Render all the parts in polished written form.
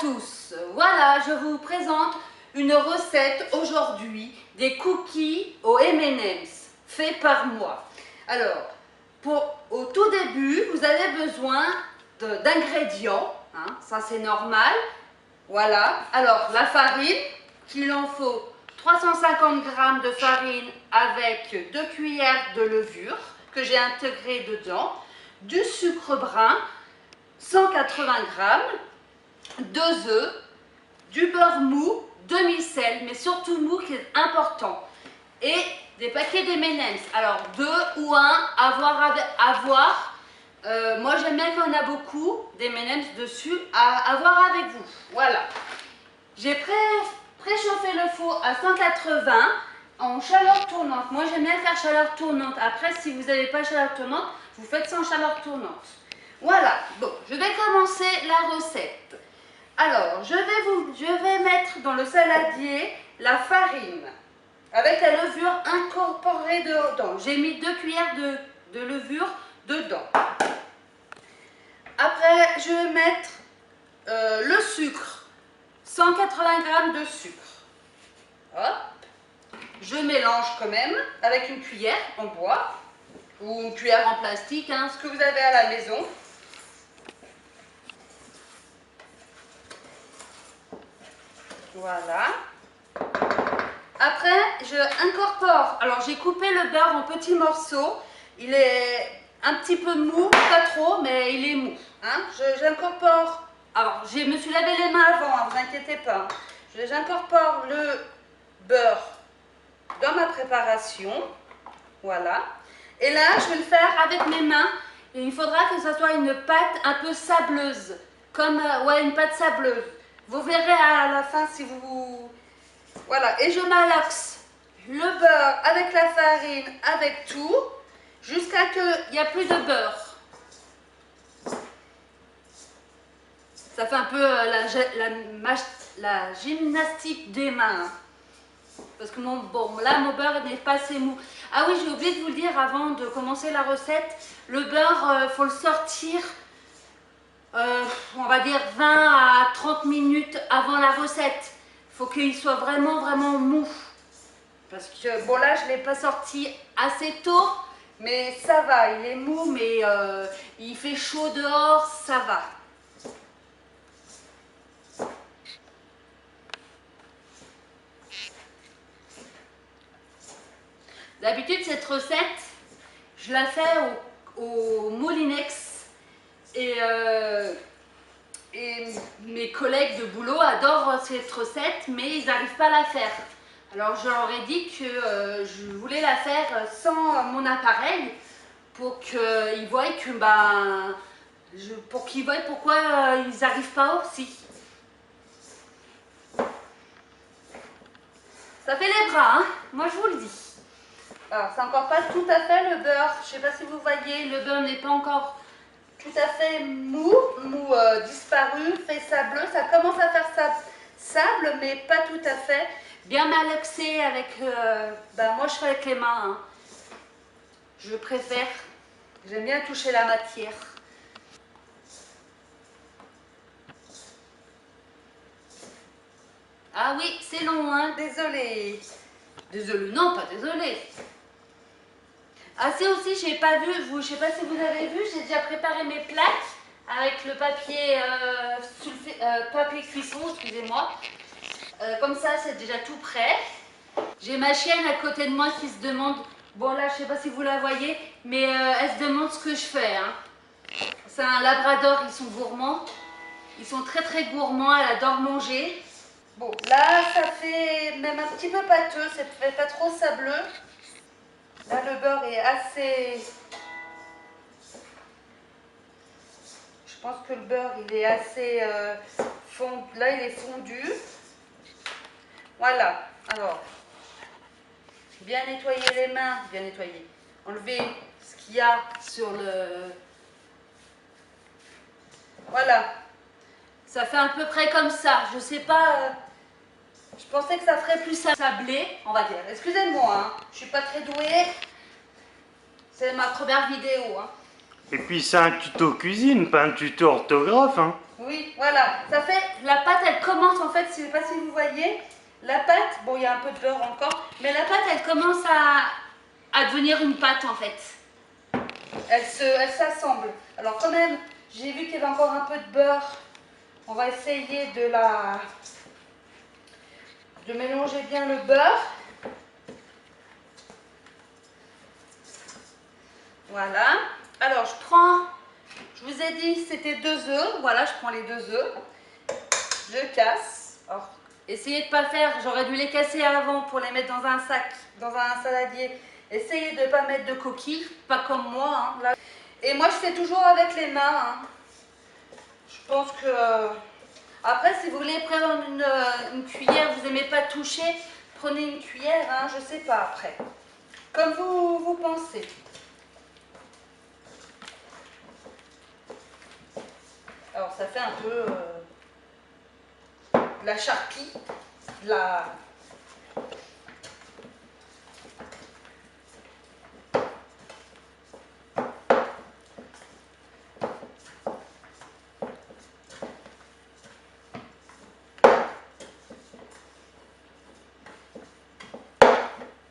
tous, voilà, je vous présente une recette aujourd'hui des cookies aux M&M's faits par moi. Alors, au tout début, vous avez besoin d'ingrédients, hein, ça c'est normal. Voilà, alors la farine, qu'il en faut 350 g de farine avec 2 cuillères de levure que j'ai intégré dedans, du sucre brun, 180 g, 2 œufs, du beurre mou, demi-sel, mais surtout mou qui est important, et des paquets d'M&M's. Alors 2 ou 1, à voir. Moi j'aime bien qu'on a beaucoup d'M&M's dessus, à voir avec vous. Voilà. J'ai préchauffé le four à 180 en chaleur tournante. Moi j'aime bien faire chaleur tournante. Après, si vous n'avez pas chaleur tournante, vous faites sans chaleur tournante. Voilà. Bon, je vais commencer la recette. Alors, je vais mettre dans le saladier la farine avec la levure incorporée dedans. J'ai mis 2 cuillères de levure dedans. Après, je vais mettre le sucre, 180 g de sucre. Hop. Je mélange quand même avec une cuillère en bois ou une cuillère en plastique, hein, ce que vous avez à la maison. Voilà. Après, je incorpore. Alors, j'ai coupé le beurre en petits morceaux. Il est un petit peu mou, pas trop, mais il est mou. Hein. J'incorpore. Alors, je me suis lavé les mains avant, hein, vous inquiétez pas. J'incorpore le beurre dans ma préparation. Voilà. Et là, je vais le faire avec mes mains. Et il faudra que ça soit une pâte un peu sableuse. Comme, ouais, une pâte sableuse. Vous verrez à la fin si vous... Voilà, et je malaxe le beurre avec la farine, avec tout, jusqu'à qu'il n'y a plus de beurre. Ça fait un peu la gymnastique des mains. Parce que mon beurre n'est pas assez mou. Ah oui, j'ai oublié de vous le dire avant de commencer la recette. Le beurre, faut le sortir... on va dire 20 à 30 minutes avant la recette. Il faut qu'il soit vraiment mou. Parce que bon, là je ne l'ai pas sorti assez tôt, mais ça va, il est mou, mais il fait chaud dehors, ça va. D'habitude cette recette, je la fais au Moulinex. Et mes collègues de boulot adorent cette recette, mais ils n'arrivent pas à la faire. Alors je leur ai dit que je voulais la faire sans mon appareil pour qu'ils voient que pour qu'ils voient pourquoi ils n'arrivent pas aussi. Ça fait les bras, hein, moi je vous le dis. Alors c'est encore pas tout à fait le beurre. Je ne sais pas si vous voyez, le beurre n'est pas encore tout à fait mou disparu, fait sableux. Ça commence à faire sable, mais pas tout à fait. Bien malaxé avec... moi, je fais avec les mains. Hein. Je préfère. J'aime bien toucher la matière. Ah oui, c'est long, hein. Désolée. Désolée, non, pas désolée. Ah c'est aussi, j'ai pas vu, je sais pas si vous avez vu, j'ai déjà préparé mes plaques avec le papier, papier cuisson, excusez-moi. Comme ça, c'est déjà tout prêt. J'ai ma chienne à côté de moi qui se demande, bon là, je sais pas si vous la voyez, mais elle se demande ce que je fais. Hein. C'est un labrador, ils sont gourmands. Ils sont très gourmands, elle adore manger. Bon, là, ça fait même un petit peu pâteux, ça fait pas trop sableux. Là, le beurre est assez... Je pense que le beurre, il est assez fondu. Là, il est fondu. Voilà. Alors, bien nettoyer les mains. Bien nettoyer. Enlever ce qu'il y a sur le... Voilà. Ça fait à peu près comme ça. Je sais pas... Je pensais que ça ferait plus sablé, on va dire. Excusez-moi, hein. Je suis pas très douée. C'est ma première vidéo. Hein. Et puis c'est un tuto cuisine, pas un tuto orthographe. Hein. Oui, voilà. Ça fait, la pâte, elle commence en fait, je ne sais pas si vous voyez, la pâte, bon, il y a un peu de beurre encore, mais la pâte, elle commence à devenir une pâte en fait. Elle s'assemble. Alors quand même, j'ai vu qu'il y avait encore un peu de beurre. On va essayer de mélanger bien le beurre. Voilà. Alors je vous ai dit c'était 2 œufs. Voilà, je prends les 2 œufs. Je casse. Alors, essayez de ne pas faire, j'aurais dû les casser avant pour les mettre dans un sac, dans un saladier. Essayez de ne pas mettre de coquilles, pas comme moi. Hein, là. Et moi je fais toujours avec les mains. Hein. Je pense que... Après, si vous voulez prendre une cuillère, vous n'aimez pas toucher, prenez une cuillère, hein, je ne sais pas après. Comme vous pensez. Alors, ça fait un peu de la charpie, de la...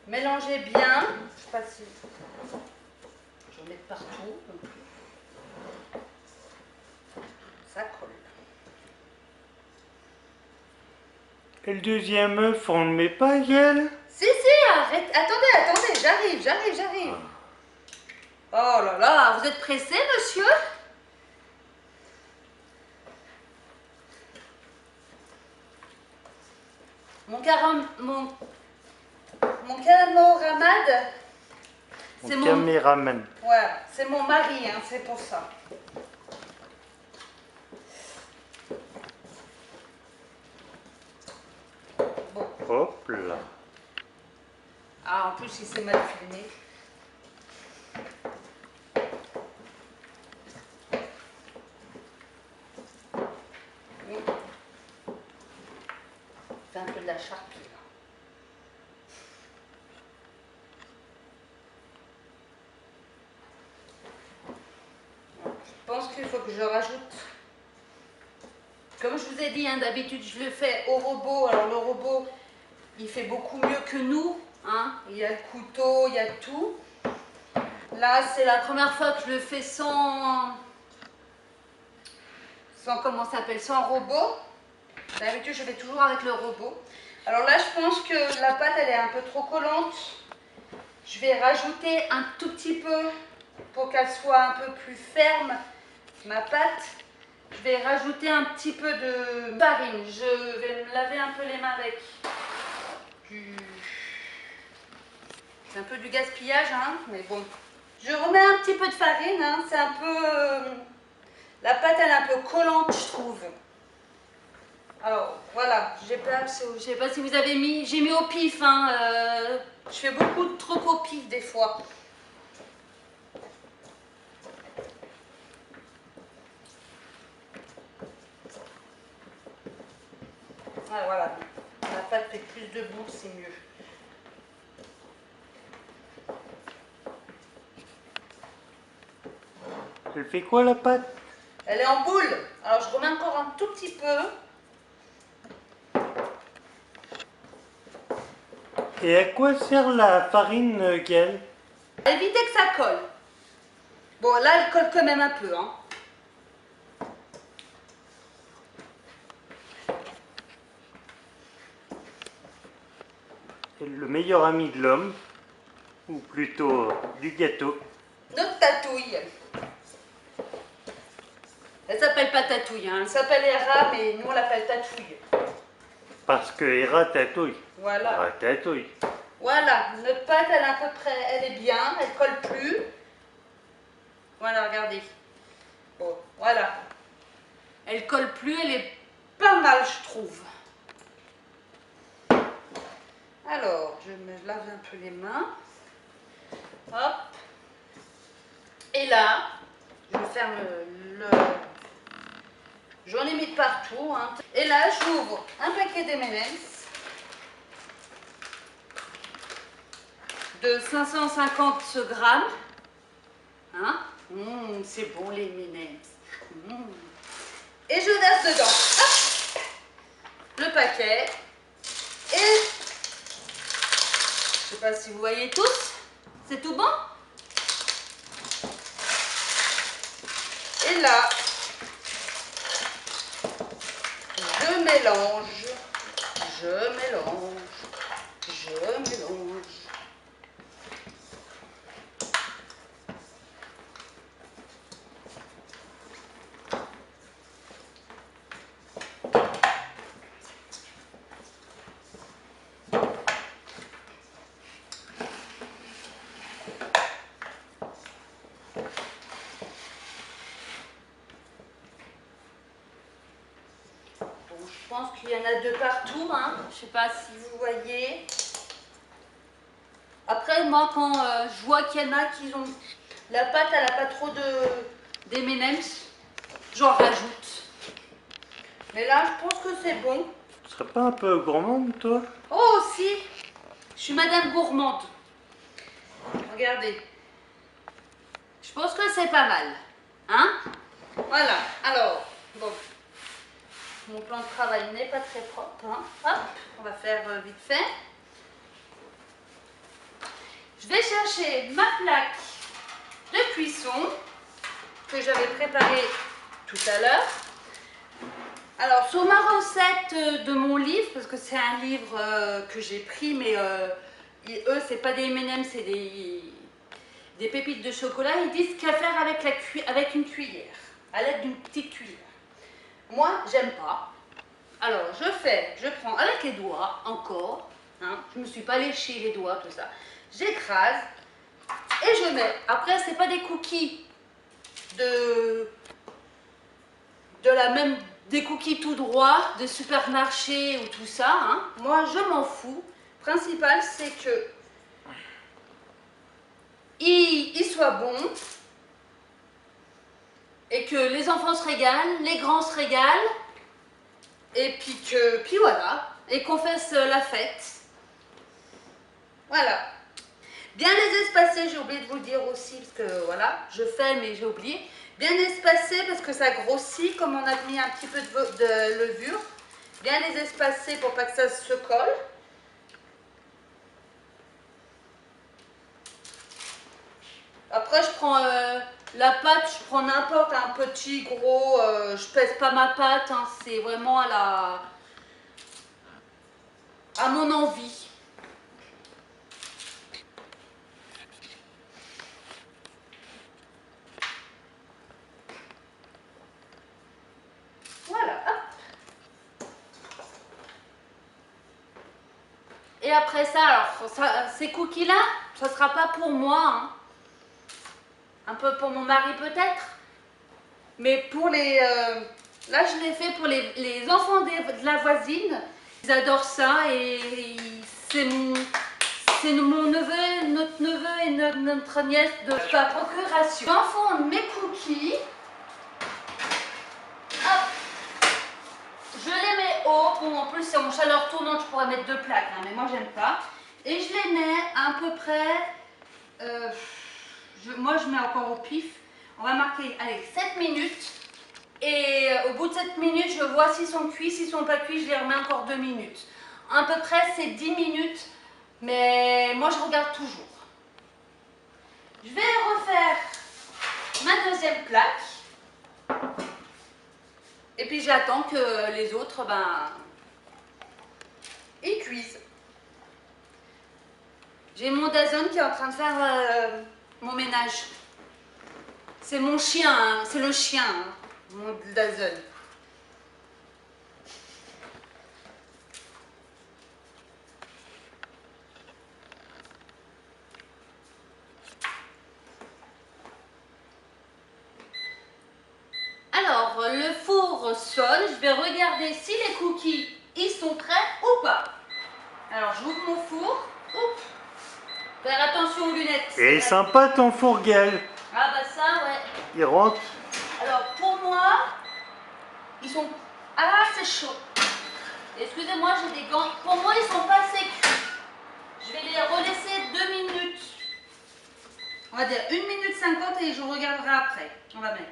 Mélangez bien. Je ne sais pas si... Je vais mettre partout. Ça colle. Et le deuxième œuf, on ne met pas, Yael? Si, arrête. Attendez, j'arrive. Oh là là, vous êtes pressé, monsieur? Mon camarade, c'est mon caméraman. Voilà, c'est mon mari, hein, c'est pour ça. Bon. Hop là. Ah, en plus, il s'est mal filmé. C'est un peu de la charpie, là. Je pense qu'il faut que je rajoute. Comme je vous ai dit, hein, d'habitude, je le fais au robot. Alors, le robot, il fait beaucoup mieux que nous. Hein. Il y a le couteau, il y a tout. Là, c'est la première fois que je le fais sans comment ça s'appelle, sans robot. D'habitude, je fais toujours avec le robot. Alors là, je pense que la pâte, elle est un peu trop collante. Je vais rajouter un tout petit peu pour qu'elle soit un peu plus ferme, ma pâte. Je vais rajouter un petit peu de farine. Je vais me laver un peu les mains avec du... C'est un peu du gaspillage, hein, mais bon. Je remets un petit peu de farine, hein, c'est un peu... La pâte, elle est un peu collante, je trouve. Alors, voilà, je sais pas si vous avez mis... J'ai mis au pif, hein, je fais beaucoup de trucs au pif, des fois. Ah, voilà, la pâte fait plus de boule, c'est mieux. Elle fait quoi, la pâte? Elle est en boule. Alors, je remets encore un tout petit peu. Et à quoi sert la farine, Yael? Évitez que ça colle. Bon, là, elle colle quand même un peu, hein. Et le meilleur ami de l'homme, ou plutôt du gâteau. Notre tatouille. Elle s'appelle pas tatouille, hein. Elle s'appelle Hera, mais nous on l'appelle tatouille. Parce que Hera tatouille. Voilà. Hera tatouille. Voilà, notre pâte, elle est à peu près, elle est bien, elle colle plus. Voilà, regardez. Bon, voilà. Elle colle plus, elle est pas mal, je trouve. Alors, je me lave un peu les mains. Hop. Et là, je ferme le... J'en ai mis de partout. Hein. Et là, j'ouvre un paquet d'M&M's de 550 grammes. Hein? C'est bon les M&M's. Et je verse dedans. Hop, le paquet. Et je sais pas si vous voyez tous. C'est tout bon? Et là, je mélange. Je mélange. Je mélange. Je pense qu'il y en a de partout, hein. Je ne sais pas si vous voyez. Après, moi, quand je vois qu'il y en a qui ont... La pâte, elle n'a pas trop d'M&M's, j'en rajoute. Mais là, je pense que c'est bon. Tu serais pas un peu gourmande, toi? Oh, si. Je suis madame gourmande. Regardez. Je pense que c'est pas mal. Hein? Voilà. Alors, bon. Mon plan de travail n'est pas très propre. Hein. Hop, on va faire vite fait. Je vais chercher ma plaque de cuisson que j'avais préparée tout à l'heure. Alors, sur ma recette de mon livre, parce que c'est un livre que j'ai pris, mais eux, c'est pas des M&M's, c'est des pépites de chocolat. Ils disent qu'à faire avec une cuillère, à l'aide d'une petite cuillère. Moi, j'aime pas. Alors, je prends avec les doigts, encore, hein, je me suis pas léché les doigts, tout ça. J'écrase et je mets. Après, c'est pas des cookies des cookies tout droit, de supermarché ou tout ça, hein. Moi, je m'en fous. Le principal, c'est que il soit bon et que les enfants se régalent, les grands se régalent. Et puis voilà, et qu'on fasse la fête. Voilà. Bien les espacer, j'ai oublié de vous le dire aussi, parce que voilà, je fais mais j'ai oublié. Bien espacer parce que ça grossit, comme on a mis un petit peu de levure. Bien les espacer pour pas que ça se colle. Après, je prends la pâte, je prends n'importe, un petit, gros, je pèse pas ma pâte, hein, c'est vraiment à mon envie. Voilà, hop. Et après ça, alors, ces cookies-là, ça sera pas pour moi, hein. Un peu pour mon mari peut-être, mais pour les... là, je l'ai fait pour les enfants de la voisine. Ils adorent ça et c'est mon neveu, notre neveu et notre nièce de sa procuration. J'enfonce mes cookies. Hop. Je les mets haut. Bon, en plus, c'est en chaleur tournante, je pourrais mettre 2 plaques, hein, mais moi, j'aime pas. Et je les mets à peu près... moi, je mets encore au pif. On va marquer, allez, 7 minutes. Et au bout de 7 minutes, je vois s'ils sont cuits. S'ils ne sont pas cuits, je les remets encore 2 minutes. À peu près, c'est 10 minutes. Mais moi, je regarde toujours. Je vais refaire ma deuxième plaque. Et puis, j'attends que les autres, ils cuisent. J'ai mon Dazone qui est en train de faire mon ménage. C'est mon chien, hein. C'est le chien, hein, mon Dazone. Alors, le four sonne. Je vais regarder si les cookies, ils sont prêts ou pas. Alors, j'ouvre mon four. Oups. Faire attention aux lunettes. Et sympa ton fourguel. Ah bah ça, ouais. Il rentre. Alors, pour moi, ils sont... Ah, c'est chaud. Excusez-moi, j'ai des gants. Pour moi, ils sont pas assez cuits. Je vais les relaisser 2 minutes. On va dire 1 minute 50 et je regarderai après. On va mettre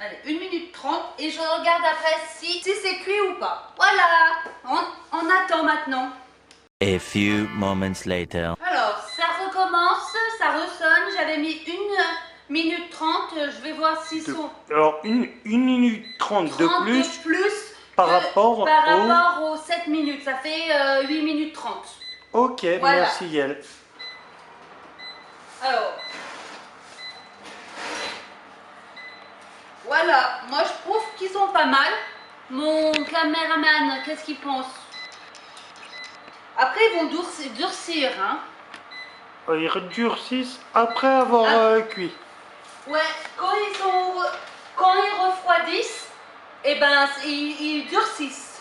Allez, 1 minute 30 et je regarde après si c'est cuit ou pas. Voilà, on attend maintenant. A few moments later. Alors, ça recommence, ça ressonne. J'avais mis 1 minute 30. Je vais voir s'ils sont Alors, 1 minute 30 de 30 plus de plus par que- rapport par au... rapport aux 7 minutes. Ça fait 8 minutes 30. Ok, Voilà. merci Yael. Alors, voilà. Moi, je trouve qu'ils sont pas mal. Mon caméraman, qu'est-ce qu'il pense? Après, ils vont durcir, hein. Ils redurcissent après avoir cuit. Ouais, quand ils refroidissent, eh ben, ils durcissent.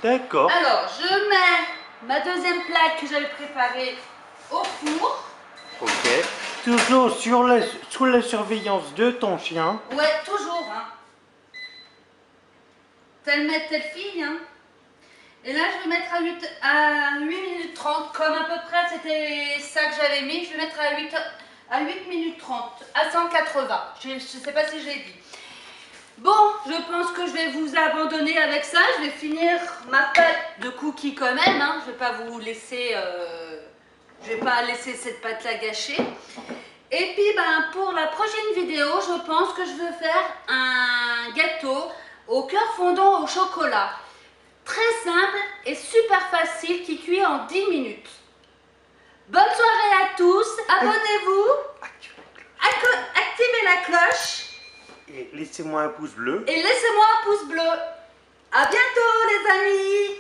D'accord. Alors, je mets ma deuxième plaque que j'avais préparée au four. Ok. Toujours sous la surveillance de ton chien. Ouais, toujours, hein. Tel maître, telle fille, hein. Et là, je vais mettre à 8 minutes 30, comme à peu près c'était ça que j'avais mis. Je vais mettre à 8 minutes 30, à 180. Je ne sais pas si j'ai dit. Bon, je pense que je vais vous abandonner avec ça. Je vais finir ma pâte de cookies quand même, hein. Je ne vais pas vous laisser... je vais pas laisser cette pâte-là gâcher. Et puis, ben, pour la prochaine vidéo, je pense que je veux faire un gâteau au cœur fondant au chocolat. Très simple et super facile qui cuit en 10 minutes. Bonne soirée à tous. Abonnez-vous. Activez la cloche. Et laissez-moi un pouce bleu. Et laissez-moi un pouce bleu. À bientôt les amis.